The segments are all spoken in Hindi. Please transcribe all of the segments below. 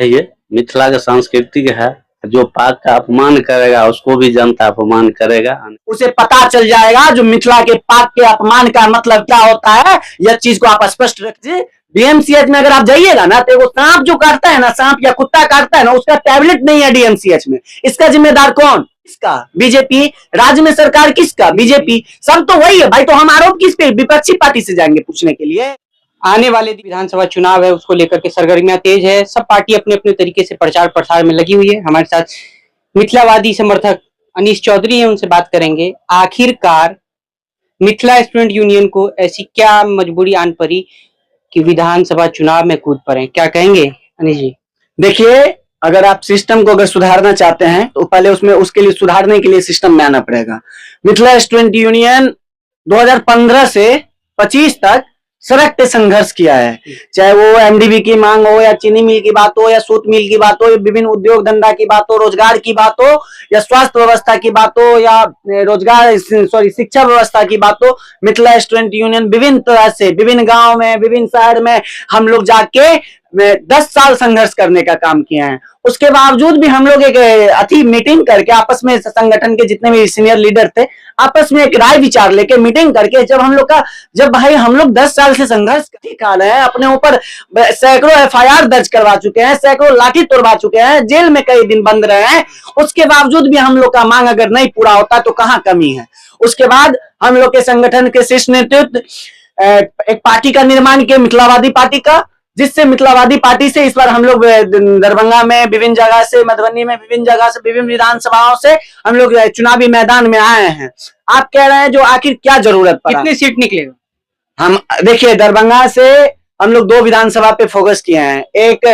ये मिथिला का सांस्कृतिक है। जो पाक का अपमान करेगा उसको भी जनता अपमान करेगा। उसे पता चल जाएगा जो मिथिला के पाक के अपमान का मतलब क्या होता है। यह चीज को आप स्पष्ट रखिए। डीएमसीएच में अगर आप जाइएगा ना तो वो सांप जो काटता है ना, सांप या कुत्ता काटता है ना, उसका टैबलेट नहीं है डीएमसीएच में। इसका जिम्मेदार कौन? किसका? बीजेपी। राज्य में सरकार किसका? बीजेपी। सब तो वही है भाई। तो हम आरोप किस पे? विपक्षी पार्टी से जाएंगे पूछने के लिए। आने वाले विधानसभा चुनाव है, उसको लेकर के सरगर्मियां तेज है। सब पार्टी अपने अपने तरीके से प्रचार प्रसार में लगी हुई है। हमारे साथ मिथिलावादी समर्थक अनीश चौधरी हैं, उनसे बात करेंगे। आखिरकार मिथिला स्टूडेंट यूनियन को ऐसी क्या मजबूरी आन पड़ी कि विधानसभा चुनाव में कूद पड़े? क्या कहेंगे अनीश जी? देखिए, अगर आप सिस्टम को अगर सुधारना चाहते हैं तो पहले उसके लिए सुधारने के लिए सिस्टम में आना पड़ेगा। मिथिला स्टूडेंट यूनियन 2015 से 25 तक सड़क पे संघर्ष किया है। चाहे वो एमडीबी की मांग हो, या चीनी मिल की बात हो, या सूत मिल की बात हो, विभिन्न उद्योग धंधा की बात हो, रोजगार की बात हो, या स्वास्थ्य व्यवस्था की बात हो, या शिक्षा व्यवस्था की बात हो। मिथिला स्टूडेंट यूनियन विभिन्न तरह से विभिन्न गांव में, विभिन्न शहर में हम लोग जाके 10 साल संघर्ष करने का काम किया है। उसके बावजूद भी हम लोग एक मीटिंग करके आपस में, संगठन के जितने भी सीनियर लीडर थे, आपस में एक राय विचार लेके मीटिंग करके जब भाई हम लोग 10 साल से संघर्ष कर रहे हैं, अपने ऊपर सैकड़ों एफआईआर दर्ज करवा चुके हैं, सैकड़ों लाठी तोड़वा चुके हैं, जेल में कई दिन बंद रहे हैं, उसके बावजूद भी हम लोग का मांग अगर नहीं पूरा होता तो कहाँ कमी है। उसके बाद हम लोग के संगठन के शीर्ष नेतृत्व एक पार्टी का निर्माण किया, मिथिलावादी पार्टी का, जिससे मिथिलावादी पार्टी से इस बार हम लोग दरभंगा में विभिन्न जगह से, मधुबनी में विभिन्न जगह से, विभिन्न विधानसभाओं से हम लोग चुनावी मैदान में आए हैं। आप कह रहे हैं जो आखिर क्या जरूरत पड़ा? कितनी सीट निकलेगा? हम देखिए, दरभंगा से हम लोग 2 विधानसभा पे फोकस किए हैं, एक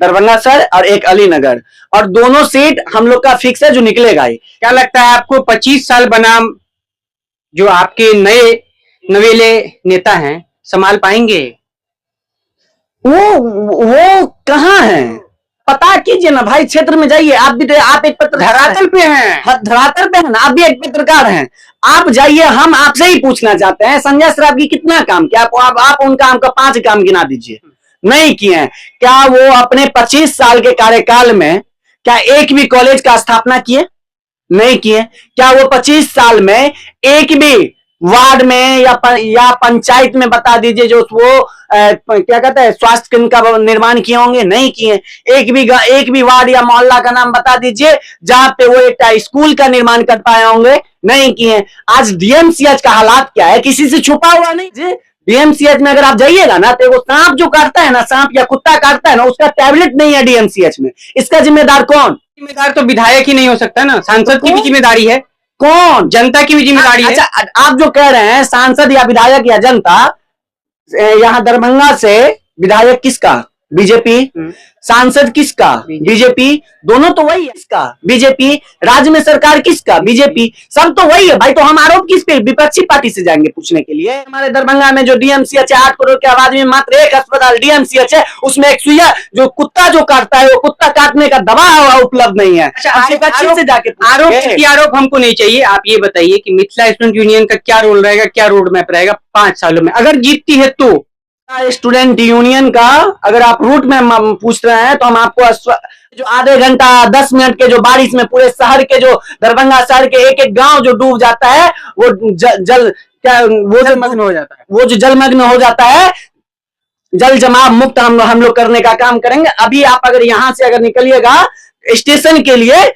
दरभंगा सर और एक अलीनगर, और दोनों सीट हम लोग का फिक्स है जो निकलेगा ही। क्या लगता है आपको 25 साल बनाम जो आपके नए नवेले नेता हैं संभाल पाएंगे? वो कहाँ है? पता कीजिए ना भाई, क्षेत्र में जाइए। आप एक पत्रकार धरातल पे हैं। धरातल पे है ना, आप भी एक पत्रकार हैं। आप जाइए, हम आपसे ही पूछना चाहते हैं, संजय श्राफ की कितना काम किया? आप उनका 5 काम गिना दीजिए, नहीं किए हैं। क्या वो अपने 25 साल के कार्यकाल में क्या एक भी कॉलेज का स्थापना किए? नहीं किए। क्या वो 25 साल में एक भी वार्ड में या पंचायत में बता दीजिए जो वो क्या कहते हैं स्वास्थ्य केंद्र का निर्माण किए होंगे? नहीं किए। एक भी वार्ड या मोहल्ला का नाम बता दीजिए जहां पे वो एक स्कूल का निर्माण कर पाए होंगे? नहीं किए। आज डीएमसीएच का हालात क्या है? किसी से छुपा हुआ नहीं जी। डीएमसीएच में अगर आप जाइएगा ना तो वो सांप जो काटता है ना, सांप या कुत्ता काटता है ना, उसका टैबलेट नहीं है डीएमसीएच में। इसका जिम्मेदार कौन? जिम्मेदार तो विधायक ही नहीं हो सकता ना, सांसद की भी जिम्मेदारी है। कौन? जनता की भी जिम्मेदारी है। अच्छा, आप जो कह रहे हैं सांसद या विधायक या जनता, यहाँ दरभंगा से विधायक किसका? बीजेपी। सांसद किसका? बीजेपी। दोनों तो वही है। किसका? बीजेपी। राज्य में सरकार किसका? बीजेपी। सब तो वही है भाई। तो हम आरोप किस पे? विपक्षी पार्टी से जाएंगे पूछने के लिए। हमारे दरभंगा में जो डीएमसीएच है, 8 करोड़ की आबादी में मात्र एक अस्पताल डीएमसीएच है, उसमें एक सुइया जो कुत्ता जो काटता है, वो कुत्ता काटने का दवा उपलब्ध नहीं है। आरोप हमको नहीं चाहिए। आप ये बताइए कि मिथिला स्टूडेंट यूनियन का क्या रोल रहेगा, क्या रोड मैप रहेगा 5 सालों में, अगर जीतती है तो? स्टूडेंट यूनियन का अगर आप रूट में पूछ रहे हैं तो हम आपको जो आधे घंटा 10 मिनट के जो बारिश में पूरे शहर के, जो दरभंगा शहर के एक गांव जो डूब जाता है, वो जलमग्न हो जाता है, वो जो जलमग्न हो जाता है, जल जमाव मुक्त हम लोग करने का काम करेंगे। अभी आप अगर यहाँ से अगर निकलिएगा स्टेशन के लिए,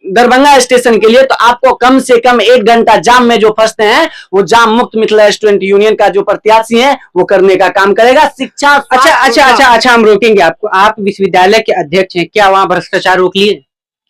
दरभंगा स्टेशन के लिए, तो आपको कम से कम 1 घंटा जाम में जो फंसते हैं, वो जाम मुक्त मिथिला स्टूडेंट यूनियन का जो प्रत्याशी है वो करने का काम करेगा। शिक्षा। अच्छा, हम रोकेंगे आपको। आप विश्वविद्यालय के अध्यक्ष हैं, क्या वहां भ्रष्टाचार रोक लिए?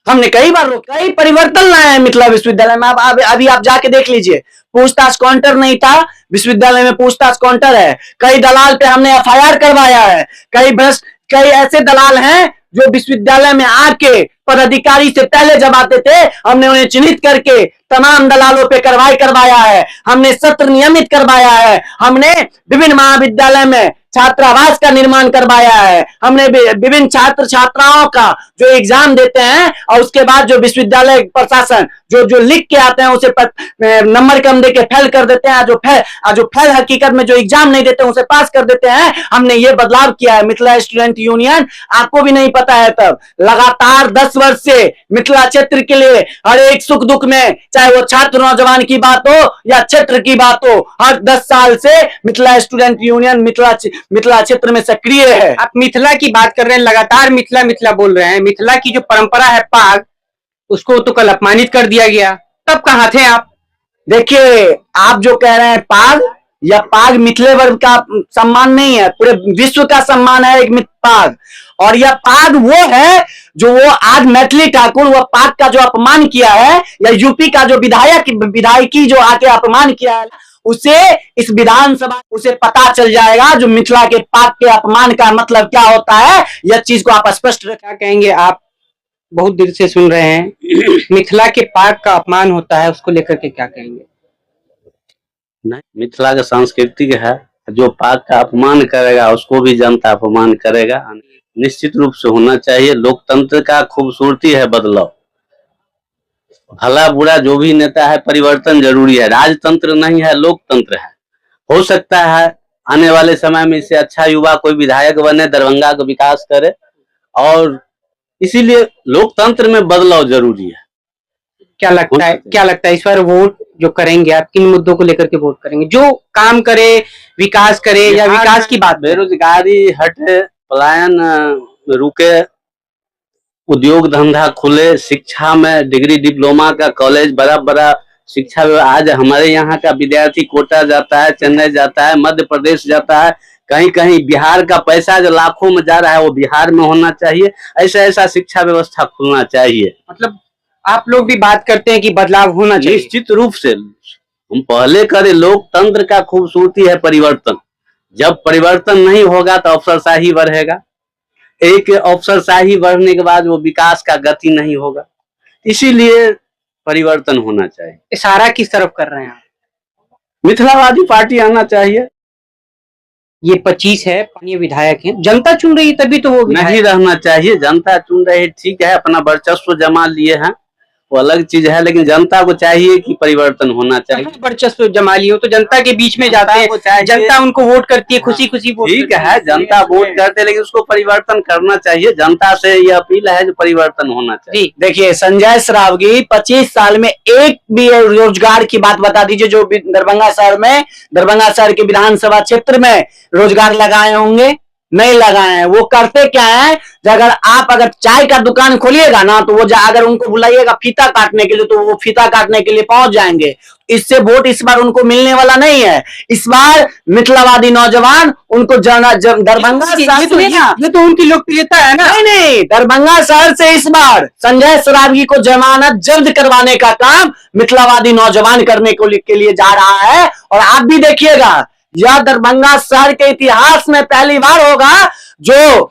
हमने कई बार रोका, कई परिवर्तन लाए हैं मिथिला विश्वविद्यालय में। अभी आप जाके देख लीजिए, पूछताछ काउंटर नहीं था, विश्वविद्यालय में पूछताछ काउंटर है। कई दलाल पे हमने एफआईआर करवाया है। कई ऐसे दलाल हैं जो विश्वविद्यालय में आके पदाधिकारी से पहले जब आते थे, हमने उन्हें चिन्हित करके तमाम दलालों पे कार्रवाई करवाया है। हमने सत्र नियमित करवाया है। हमने विभिन्न महाविद्यालय में छात्रावास का निर्माण करवाया है, हमने विभिन्न छात्र छात्राओं का जो एग्जाम देते हैं और उसके बाद जो विश्वविद्यालय प्रशासन जो लिख के आते हैं उसे नंबर कम देके फेल कर देते हैं, जो फेल हकीकत में जो एग्जाम नहीं देते उसे पास कर देते हैं। हमने ये बदलाव किया है। मिथिला स्टूडेंट यूनियन, आपको भी नहीं पता है तब, लगातार 10 वर्ष से मिथिला क्षेत्र के लिए हर एक सुख दुख में, चाहे वो छात्र नौजवान की बात हो या क्षेत्र की बात हो, हर 10 साल से मिथिला स्टूडेंट यूनियन मिथिला क्षेत्र में सक्रिय है। आप मिथिला की बात कर रहे हैं, लगातार मिथिला मिथिला बोल रहे हैं। मिथिला की जो परंपरा है पाग, उसको तो कल अपमानित कर दिया गया, तब कहां थे आप? देखिए, आप जो कह रहे हैं पाग, या पाग मिथिले वर्ग का सम्मान नहीं है, पूरे विश्व का सम्मान है एक पाग। और यह पाग वो है जो वो आज मैथिली ठाकुर वह पाग का जो अपमान किया है, या यूपी का जो विधायकी जो आके अपमान किया है, उसे इस विधानसभा उसे पता चल जाएगा जो मिथिला के पाग के अपमान का मतलब क्या होता है। यह चीज को आप स्पष्ट क्या कहेंगे आप? बहुत देर से सुन रहे हैं मिथिला के पाग का अपमान होता है, उसको लेकर के क्या कहेंगे? नहीं, मिथिला का सांस्कृतिक है, जो पाक का अपमान करेगा उसको भी जनता अपमान करेगा। निश्चित रूप से होना चाहिए। लोकतंत्र का खूबसूरती है बदलाव, भला बुरा जो भी नेता है, परिवर्तन जरूरी है। राजतंत्र नहीं है, लोकतंत्र है। हो सकता है आने वाले समय में इससे अच्छा युवा कोई विधायक बने, दरभंगा का विकास करे, और इसीलिए लोकतंत्र में बदलाव जरूरी है। क्या लगता है इस बार वोट जो करेंगे आप, किन मुद्दों को लेकर के वोट करेंगे? जो काम करे, विकास करे, या विकास की बात? बेरोजगारी हटे, पलायन रुके, उद्योग धंधा खुले, शिक्षा में डिग्री डिप्लोमा का कॉलेज, बड़ा शिक्षा। आज हमारे यहाँ का विद्यार्थी कोटा जाता है, चेन्नई जाता है, मध्य प्रदेश जाता है, कहीं बिहार का पैसा जो लाखों में जा रहा है वो बिहार में होना चाहिए। ऐसा शिक्षा व्यवस्था खुलना चाहिए। मतलब आप लोग भी बात करते हैं कि बदलाव होना चाहिए। निश्चित रूप से हम पहले करें। लोकतंत्र का खूबसूरती है परिवर्तन। जब परिवर्तन नहीं होगा तो अफसरशाही बढ़ेगा। एक अफसरशाही बढ़ने के बाद वो विकास का गति नहीं होगा। इसीलिए परिवर्तन होना चाहिए। इशारा किस तरफ कर रहे हैं आप? मिथिलावादी पार्टी आना चाहिए। ये 25 है, ये विधायक हैं, जनता चुन रही है, तभी तो वो नहीं रहना चाहिए। जनता चुन रही है, ठीक है, अपना वर्चस्व जमा लिए हैं, वो अलग चीज है, लेकिन जनता को चाहिए कि परिवर्तन होना चाहिए। वर्चस्व जमा लिए हो तो जनता के बीच में जाते हैं, जनता उनको वोट करती है, खुशी खुशी वोट। ठीक है, जनता वोट करते, लेकिन उसको परिवर्तन करना चाहिए। जनता से ये अपील है जो परिवर्तन होना चाहिए। देखिए, संजय सरावगी 25 साल में एक भी रोजगार की बात बता दीजिए जो दरभंगा शहर के विधानसभा क्षेत्र में रोजगार लगाए होंगे। नहीं लगाए हैं। वो करते क्या है, अगर चाय का दुकान खोलिएगा ना, तो वो अगर उनको बुलाइएगा फीता काटने के लिए, तो वो फीता काटने के लिए पहुंच जाएंगे। इससे वोट इस बार उनको मिलने वाला नहीं है। इस बार मिथिलावादी नौजवान उनको दरभंगा ये तो उनकी लोकप्रियता है ना। नहीं, दरभंगा शहर से इस बार संजय सरावगी को जमानत जब्त करवाने का काम मिथिलावादी नौजवान करने के लिए जा रहा है। और आप भी देखिएगा, यह दरभंगा शहर के इतिहास में पहली बार होगा जो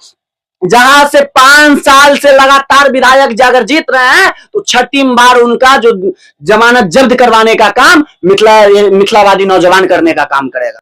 जहां से 5 साल से लगातार विधायक अगर जीत रहे हैं तो 6ठी बार उनका जो जमानत जब्त करवाने का काम मिथिलावादी नौजवान करने का काम करेगा।